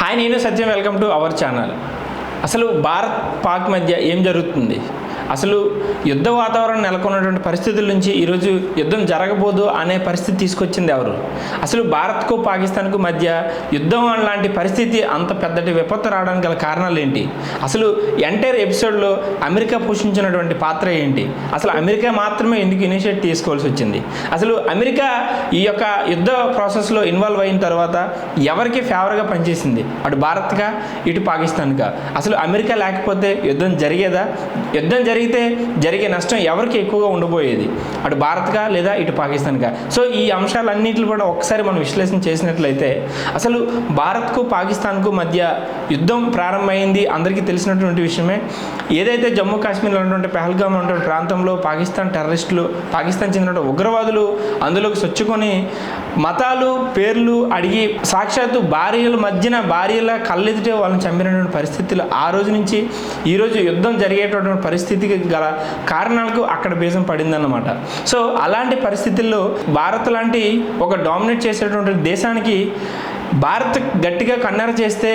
Hi, నేను Satyam. Welcome to our channel. అసలు భారత్ పాక్ మధ్య ఏం జరుగుతుంది? అసలు యుద్ధ వాతావరణం నెలకొన్నటువంటి పరిస్థితుల నుంచి ఈరోజు యుద్ధం జరగబోదు అనే పరిస్థితి తీసుకొచ్చింది ఎవరు? అసలు భారత్కు పాకిస్తాన్కు మధ్య యుద్ధం లాంటి పరిస్థితి అంత పెద్దటి విపత్తు రావడానికి గల కారణాలు ఏంటి? అసలు ఎంటైర్ ఎపిసోడ్లో అమెరికా పోషించినటువంటి పాత్ర ఏంటి? అసలు అమెరికా మాత్రమే ఎందుకు ఇనిషియేట్ తీసుకోవాల్సి వచ్చింది? అసలు అమెరికా ఈ యొక్క యుద్ధ ప్రాసెస్లో ఇన్వాల్వ్ అయిన తర్వాత ఎవరికి ఫేవర్గా పనిచేసింది? అటు భారత్గా, ఇటు పాకిస్తాన్గా. అసలు అమెరికా లేకపోతే యుద్ధం జరిగేదా? యుద్ధం జరిగితే జరిగే నష్టం ఎవరికి ఎక్కువగా ఉండబోయేది? అటు భారత్గా లేదా ఇటు పాకిస్తాన్గా? సో ఈ అంశాలన్నింటిని కూడా ఒకసారి మనం విశ్లేషణ చేసినట్లయితే అసలు భారత్కు పాకిస్తాన్కు మధ్య యుద్ధం ప్రారంభమైంది అందరికీ తెలిసినటువంటి విషయమే. ఏదైతే జమ్మూ కాశ్మీర్లో ఉన్నటువంటి పెహల్గామ్ ఉన్నటువంటి ప్రాంతంలో పాకిస్తాన్ టెర్రరిస్టులు, పాకిస్తాన్ చెందినటువంటి ఉగ్రవాదులు అందులోకి సొచ్చుకొని మతాలు పేర్లు అడిగి సాక్షాత్తు భార్యల కళ్ళెదిటే వాళ్ళని చంపినటువంటి పరిస్థితులు ఆ రోజు నుంచి ఈరోజు యుద్ధం జరిగేటటువంటి పరిస్థితికి గల కారణాలకు అక్కడ బీజం పడిందన్నమాట. సో అలాంటి పరిస్థితుల్లో భారత్ లాంటి ఒక డామినేట్ చేసేటువంటి దేశానికి భారత్ గట్టిగా కన్నెర చేస్తే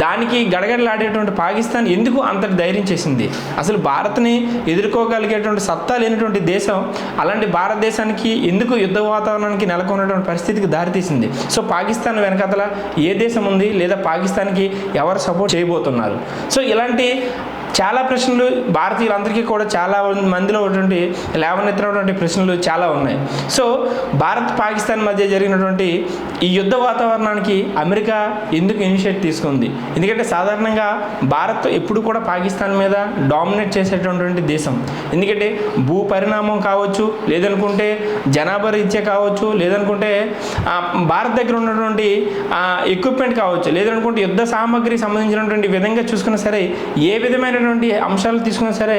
దానికి గడగడలాడేటువంటి పాకిస్తాన్ ఎందుకు అంతటి ధైర్యం చేసింది? అసలు భారత్ని ఎదుర్కోగలిగేటువంటి సత్తా లేనటువంటి దేశం అలాంటి భారతదేశానికి ఎందుకు యుద్ధ వాతావరణానికి నెలకొన్నటువంటి పరిస్థితికి దారితీసింది? సో పాకిస్తాన్ వెనకతల ఏ దేశం ఉంది, లేదా పాకిస్తాన్కి ఎవరు సపోర్ట్ చేయబోతున్నారు? సో ఇలాంటి చాలా ప్రశ్నలు భారతీయులందరికీ కూడా చాలా మందిలో ఉన్నటువంటి లేవనెత్తినటువంటి ప్రశ్నలు చాలా ఉన్నాయి. సో భారత్ పాకిస్తాన్ మధ్య జరిగినటువంటి ఈ యుద్ధ వాతావరణానికి అమెరికా ఎందుకు ఇనిషియేట్ తీసుకుంది? ఎందుకంటే సాధారణంగా భారత్ ఎప్పుడు కూడా పాకిస్తాన్ మీద డామినేట్ చేసేటటువంటి దేశం. ఎందుకంటే భూ పరిణామం కావచ్చు, లేదనుకుంటే జనాభా రీత్యా కావచ్చు, లేదనుకుంటే భారత్ దగ్గర ఉన్నటువంటి ఎక్విప్మెంట్ కావచ్చు, లేదనుకుంటే యుద్ధ సామాగ్రికి సంబంధించినటువంటి విధంగా చూసుకున్నా సరే, ఏ విధమైన అంశాలు తీసుకున్నా సరే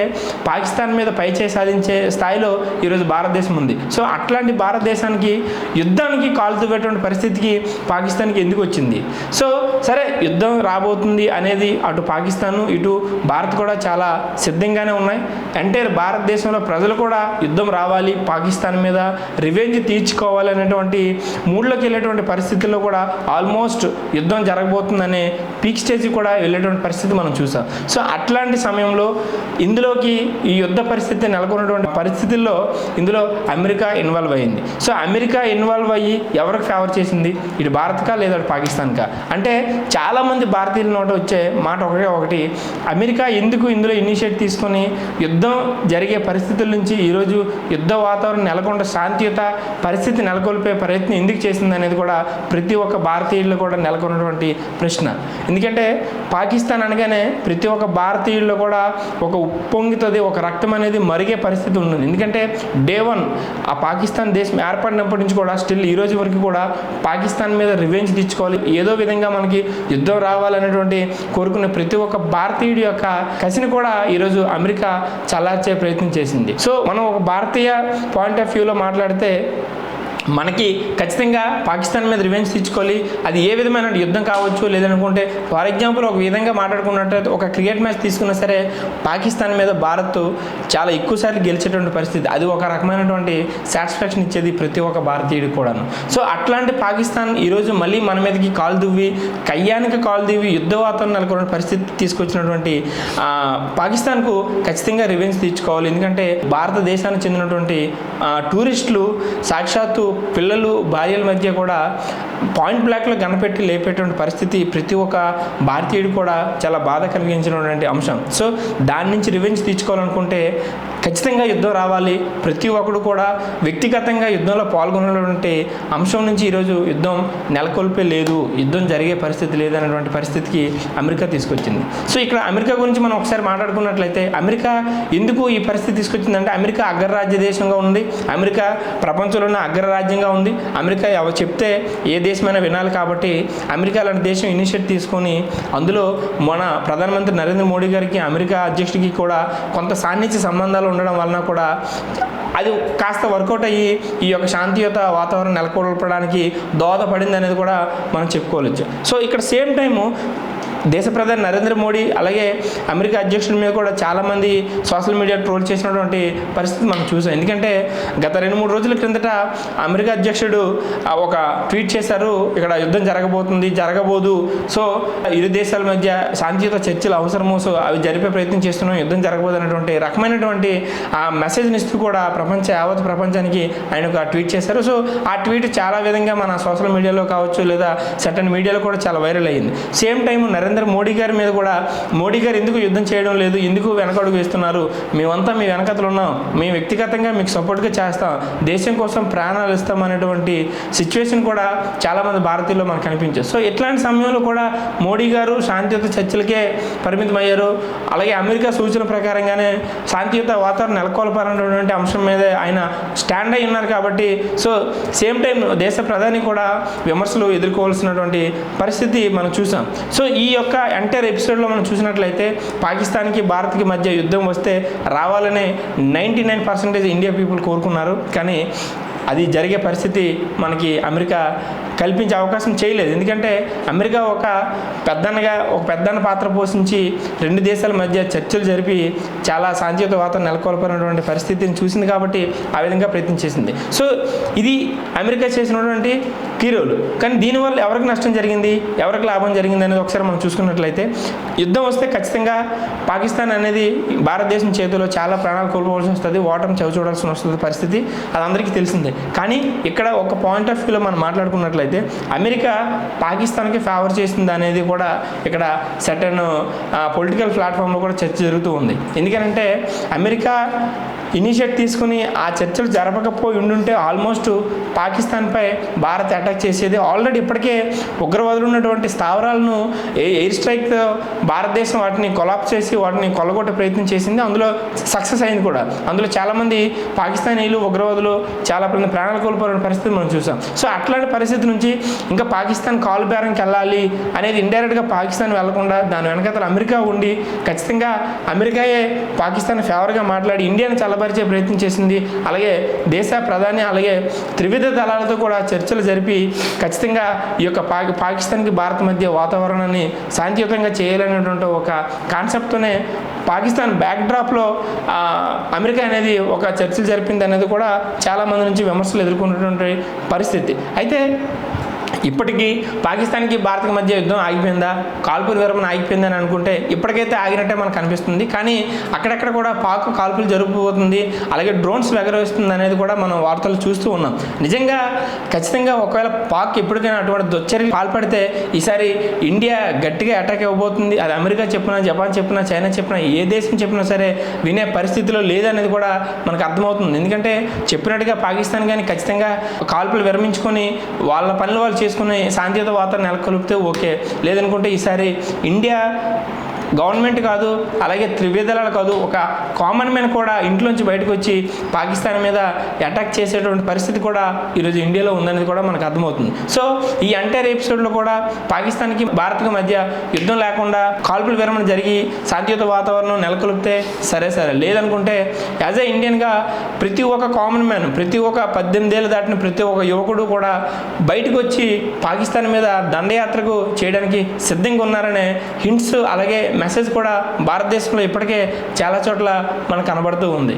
పాకిస్తాన్ మీద పైచేయి సాధించే స్థాయిలో ఈరోజు భారతదేశం ఉంది. సో అట్లాంటి భారతదేశానికి యుద్ధానికి కాలుతున్నటువంటి పరిస్థితికి పాకిస్తాన్కి ఎందుకు వచ్చింది? సో సరే, యుద్ధం రాబోతుంది అనేది అటు పాకిస్తాన్ ఇటు భారత్ కూడా చాలా సిద్ధంగానే ఉన్నాయి. ఎంటైర్ భారతదేశంలో ప్రజలు కూడా యుద్ధం రావాలి, పాకిస్తాన్ మీద రివెంజ్ తీర్చుకోవాలి అనేటువంటి మూడ్లోకి వెళ్ళేటువంటి పరిస్థితుల్లో కూడా ఆల్మోస్ట్ యుద్ధం జరగబోతుందనే పీక్ స్టేజ్ కూడా వెళ్ళేటువంటి పరిస్థితి మనం చూసాం. సో అట్లాంటి సమయంలో ఇందులోకి ఈ యుద్ధ పరిస్థితి నెలకొన్నటువంటి పరిస్థితుల్లో ఇందులో అమెరికా ఇన్వాల్వ్ అయ్యింది. సో అమెరికా ఇన్వాల్వ్ అయ్యి ఎవరికి ఫేవర్ చేసింది? ఇటు భారత్కా లేదా పాకిస్తాన్కా? అంటే చాలామంది భారతీయుల నోట వచ్చే మాట ఒకటి, అమెరికా ఎందుకు ఇందులో ఇనిషియేట్ తీసుకొని యుద్ధం జరిగే పరిస్థితుల నుంచి ఈరోజు యుద్ధ వాతావరణం నెలకొన్న శాంతియుత పరిస్థితి నెలకొల్పే ప్రయత్నం ఎందుకు చేసింది అనేది కూడా ప్రతి ఒక్క భారతీయుల్లో కూడా నెలకొన్నటువంటి ప్రశ్న. ఎందుకంటే పాకిస్తాన్ అనగానే ప్రతి ఒక్క భారతీయుల్లో కూడా ఒక ఉప్పొంగుతుంది, ఒక రక్తం అనేది మరిగే పరిస్థితి ఉంటుంది. ఎందుకంటే డే వన్ ఆ పాకిస్తాన్ దేశం ఏర్పడినప్పటి నుంచి కూడా స్టిల్ ఈ రోజు వరకు కూడా పాకిస్తాన్ మీద రివెంజ్ తెచ్చుకోవాలి, ఏదో విధంగా మనకి యుద్ధం రావాలనేటువంటి కోరుకునే ప్రతి ఒక్క భారతీయుడి యొక్క కసిని కూడా ఈరోజు అమెరికా చల్లార్చే ప్రయత్నం చేసింది. సో మనం ఒక భారతీయ పాయింట్ ఆఫ్ వ్యూలో మాట్లాడితే మనకి ఖచ్చితంగా పాకిస్తాన్ మీద రివెంజ్ తెచ్చుకోవాలి. అది ఏ విధమైన యుద్ధం కావచ్చు, లేదనుకుంటే ఫర్ ఎగ్జాంపుల్ ఒక విధంగా మాట్లాడుకున్నట్లయితే ఒక క్రికెట్ మ్యాచ్ తీసుకున్నా సరే పాకిస్తాన్ మీద భారత్ చాలా ఎక్కువసార్లు గెలిచేటువంటి పరిస్థితి, అది ఒక రకమైనటువంటి సాటిస్ఫాక్షన్ ఇచ్చేది ప్రతి ఒక్క భారతీయుడికి కూడాను. సో అట్లాంటి పాకిస్తాన్ ఈరోజు మళ్ళీ మన మీదకి కాలు దువ్వి కయ్యానికి కాలు దువ్వి యుద్ధ వాతావరణం నెలకొన్న పరిస్థితి తీసుకొచ్చినటువంటి పాకిస్తాన్కు ఖచ్చితంగా రివెంజ్ తీర్చుకోవాలి. ఎందుకంటే భారతదేశానికి చెందినటువంటి టూరిస్టులు సాక్షాత్తు పిల్లలు భార్యల మధ్య కూడా పాయింట్ బ్లాక్లో కనపెట్టి లేపేటువంటి పరిస్థితి ప్రతి ఒక్క భారతీయుడు కూడా చాలా బాధ కలిగించినటువంటి అంశం. సో దాని నుంచి రివెంజ్ తీర్చుకోవాలనుకుంటే ఖచ్చితంగా యుద్ధం రావాలి. ప్రతి ఒక్కడు కూడా వ్యక్తిగతంగా యుద్ధంలో పాల్గొన్నటువంటి అంశం నుంచి ఈరోజు యుద్ధం నెలకొల్పే లేదు, యుద్ధం జరిగే పరిస్థితి లేదనేటువంటి పరిస్థితికి అమెరికా తీసుకొచ్చింది. సో ఇక్కడ అమెరికా గురించి మనం ఒకసారి మాట్లాడుకున్నట్లయితే అమెరికా ఎందుకు ఈ పరిస్థితి తీసుకొచ్చిందంటే అమెరికా అగ్రరాజ్య దేశంగా ఉంది, అమెరికా ప్రపంచంలోనే అగ్రరాజ్యంగా ఉంది. అమెరికా ఎవరు చెప్తే ఏ దేశమైనా వినాలి కాబట్టి అమెరికా లాంటి దేశం ఇనిషియేట్ తీసుకొని అందులో మన ప్రధానమంత్రి నరేంద్ర మోడీ గారికి అమెరికా అధ్యక్షుడికి కూడా కొంత సాన్నిధ్య సంబంధాలు ఉండడం వలన కూడా అది కాస్త వర్కౌట్ అయ్యి ఈ యొక్క శాంతియుత వాతావరణం నెలకొల్పడానికి దోహదపడింది అనేది కూడా మనం చెప్పుకోవచ్చు. సో ఇక్కడ సేమ్ టైము దేశ ప్రధాని నరేంద్ర మోడీ అలాగే అమెరికా అధ్యక్షుడి మీద కూడా చాలామంది సోషల్ మీడియా ట్రోల్ చేసినటువంటి పరిస్థితి మనం చూసాం. ఎందుకంటే గత 2-3 రోజుల క్రిందట అమెరికా అధ్యక్షుడు ఒక ట్వీట్ చేశారు, ఇక్కడ యుద్ధం జరగబోదు, సో ఇరు దేశాల మధ్య శాంతియుత చర్చలు అవసరము, సో అవి జరిపే ప్రయత్నం చేస్తున్నాం, యుద్ధం జరగబోదు అనేటువంటి రకమైనటువంటి ఆ మెసేజ్ని ఇస్తూ కూడా యావత్ ప్రపంచానికి ఆయన ఒక ట్వీట్ చేశారు. సో ఆ ట్వీట్ చాలా విధంగా మన సోషల్ మీడియాలో కావచ్చు లేదా సర్టన్ మీడియాలో కూడా చాలా వైరల్ అయ్యింది. సేమ్ టైం నరేంద్ర మోడీ గారి మీద కూడా, మోడీ గారు ఎందుకు యుద్ధం చేయడం లేదు, ఎందుకు వెనకడుగు వేస్తున్నారు, మేమంతా మీ వెనకతలు ఉన్నాం, మేము వ్యక్తిగతంగా మీకు సపోర్ట్గా చేస్తాం, దేశం కోసం ప్రాణాలు ఇస్తాం అనేటువంటి సిచ్యువేషన్ కూడా చాలామంది భారతీయుల్లో మనకు కనిపించారు. సో ఇట్లాంటి సమయంలో కూడా మోడీ గారు శాంతియుత చర్చలకే పరిమితమయ్యారు. అలాగే అమెరికా సూచన ప్రకారంగానే శాంతియుత వాతావరణం నెలకొల్పాలనేటువంటి అంశం మీద ఆయన స్టాండ్ అయి ఉన్నారు. కాబట్టి సో సేమ్ టైం దేశ ప్రధాని కూడా విమర్శలు ఎదుర్కోవాల్సినటువంటి పరిస్థితి మనం చూసాం. సో ఈ యొక్క ఎంటైర్ ఎపిసోడ్లో మనం చూసినట్లయితే పాకిస్తాన్కి భారత్కి మధ్య యుద్ధం వస్తే రావాలనే 99% ఇండియా పీపుల్ కోరుకున్నారు. కానీ అది జరిగే పరిస్థితి మనకి అమెరికా కల్పించే అవకాశం చేయలేదు. ఎందుకంటే అమెరికా ఒక పెద్దన్న పాత్ర పోషించి 2 దేశాల మధ్య చర్చలు జరిపి చాలా శాంతియుత వాతావరణం నెలకొల్పనటువంటి పరిస్థితిని చూసింది కాబట్టి ఆ విధంగా ప్రయత్నం చేసింది. సో ఇది అమెరికా చేసినటువంటి కీ రోల్. కానీ దీనివల్ల ఎవరికి నష్టం జరిగింది, ఎవరికి లాభం జరిగింది అనేది ఒకసారి మనం చూసుకున్నట్లయితే, యుద్ధం వస్తే ఖచ్చితంగా పాకిస్తాన్ అనేది భారతదేశం చేతిలో చాలా ప్రాణాలు కోల్పోవాల్సి వస్తుంది, ఓటమి చవిచూడాల్సి వస్తుంది పరిస్థితి, అది అందరికీ తెలిసిందే. కానీ ఇక్కడ ఒక పాయింట్ ఆఫ్ వ్యూలో మనం మాట్లాడుకున్నట్లయితే అమెరికా పాకిస్తాన్కి ఫేవర్ చేస్తుంది అనేది కూడా ఇక్కడ సర్టన్ పొలిటికల్ ప్లాట్ఫామ్లో కూడా చర్చ జరుగుతూ ఉంది. ఎందుకంటే అమెరికా ఇనిషియేట్ తీసుకుని ఆ చర్చలు జరపకపోయి ఉండుంటే ఆల్మోస్ట్ పాకిస్తాన్పై భారత్ అటాక్ చేసేది. ఆల్రెడీ ఇప్పటికే ఉగ్రవాదులు ఉన్నటువంటి స్థావరాలను ఎయిర్ స్ట్రైక్తో భారతదేశం వాటిని కొలాప్స్ చేసి వాటిని కొల్లగొట్టే ప్రయత్నం చేసింది. అందులో సక్సెస్ అయింది కూడా. అందులో చాలామంది పాకిస్తానీలు ఉగ్రవాదులు చాలా ప్రాణాలు కోల్పోయిన పరిస్థితి మనం చూసాం. సో అట్లాంటి పరిస్థితి నుంచి ఇంకా పాకిస్తాన్ కాలు బేరంకి వెళ్ళాలి అనేది ఇండైరెక్ట్గా పాకిస్తాన్ వెళ్లకుండా దాని వెనకాతల అమెరికా ఉండి ఖచ్చితంగా అమెరికాయే పాకిస్తాన్ ఫేవర్గా మాట్లాడి ఇండియాని చల్లబరిచే ప్రయత్నం చేసింది. అలాగే దేశ ప్రధాని అలాగే త్రివిధ దళాలతో కూడా చర్చలు జరిపి ఖచ్చితంగా ఈ యొక్క పాకిస్తాన్కి భారత్ మధ్య వాతావరణాన్ని శాంతియుతంగా చేయాలనేటువంటి ఒక కాన్సెప్ట్తోనే పాకిస్తాన్ బ్యాక్డ్రాప్లో అమెరికా అనేది ఒక చర్చలు జరిపింది అనేది కూడా చాలామంది నుంచి విమర్శలు ఎదుర్కొన్నటువంటి పరిస్థితి. అయితే ఇప్పటికీ పాకిస్తాన్కి భారత్కి మధ్య యుద్ధం ఆగిపోయిందా, కాల్పుల విరమణ ఆగిపోయిందని అనుకుంటే ఇప్పటికైతే ఆగినట్టే మనకు అనిపిస్తుంది. కానీ అక్కడక్కడ కూడా పాక్ కాల్పులు జరుపుపోతుంది, అలాగే డ్రోన్స్ ఎగరవేస్తుంది అనేది కూడా మనం వార్తలు చూస్తూ ఉన్నాం. నిజంగా ఖచ్చితంగా ఒకవేళ పాక్ ఎప్పటికైనా అటువంటి దుశ్చర్యలు పాల్పడితే ఈసారి ఇండియా గట్టిగా అటాక్ ఇవ్వబోతుంది. అది అమెరికా చెప్పినా, జపాన్ చెప్పినా, చైనా చెప్పినా, ఏ దేశం చెప్పినా సరే వినే పరిస్థితిలో లేదనేది కూడా మనకు అర్థమవుతుంది. ఎందుకంటే చెప్పినట్టుగా పాకిస్తాన్ కానీ ఖచ్చితంగా కాల్పులు విరమించుకొని వాళ్ళ పనులు వాళ్ళు చేసుకుని శాంతియుత వాతావరణం నెలకొల్పితే ఓకే, లేదనుకుంటే ఈసారి ఇండియా గవర్నమెంట్ కాదు అలాగే త్రివిధదళాలు కాదు, ఒక కామన్ మ్యాన్ కూడా ఇంట్లోంచి బయటకు వచ్చి పాకిస్తాన్ మీద అటాక్ చేసేటువంటి పరిస్థితి కూడా ఈరోజు ఇండియాలో ఉందనేది కూడా మనకు అర్థమవుతుంది. సో ఈ ఎంటైర్ ఎపిసోడ్లో కూడా పాకిస్తాన్కి భారత్కి మధ్య యుద్ధం లేకుండా కాల్పుల విరమణ జరిగి శాంతియుత వాతావరణం నెలకొల్పితే సరే, లేదనుకుంటే యాజ్ ఏ ఇండియన్గా ప్రతి ఒక్క కామన్ మ్యాన్, ప్రతి ఒక్క 18 ఏళ్ళు దాటిన ప్రతి ఒక్క యువకుడు కూడా బయటకు వచ్చి పాకిస్తాన్ మీద దండయాత్రకు చేయడానికి సిద్ధంగా ఉన్నారనే హింట్స్ అలాగే మెసేజ్ కూడా భారతదేశంలో ఇప్పటికే చాలా చోట్ల మనకు కనబడుతూ ఉంది.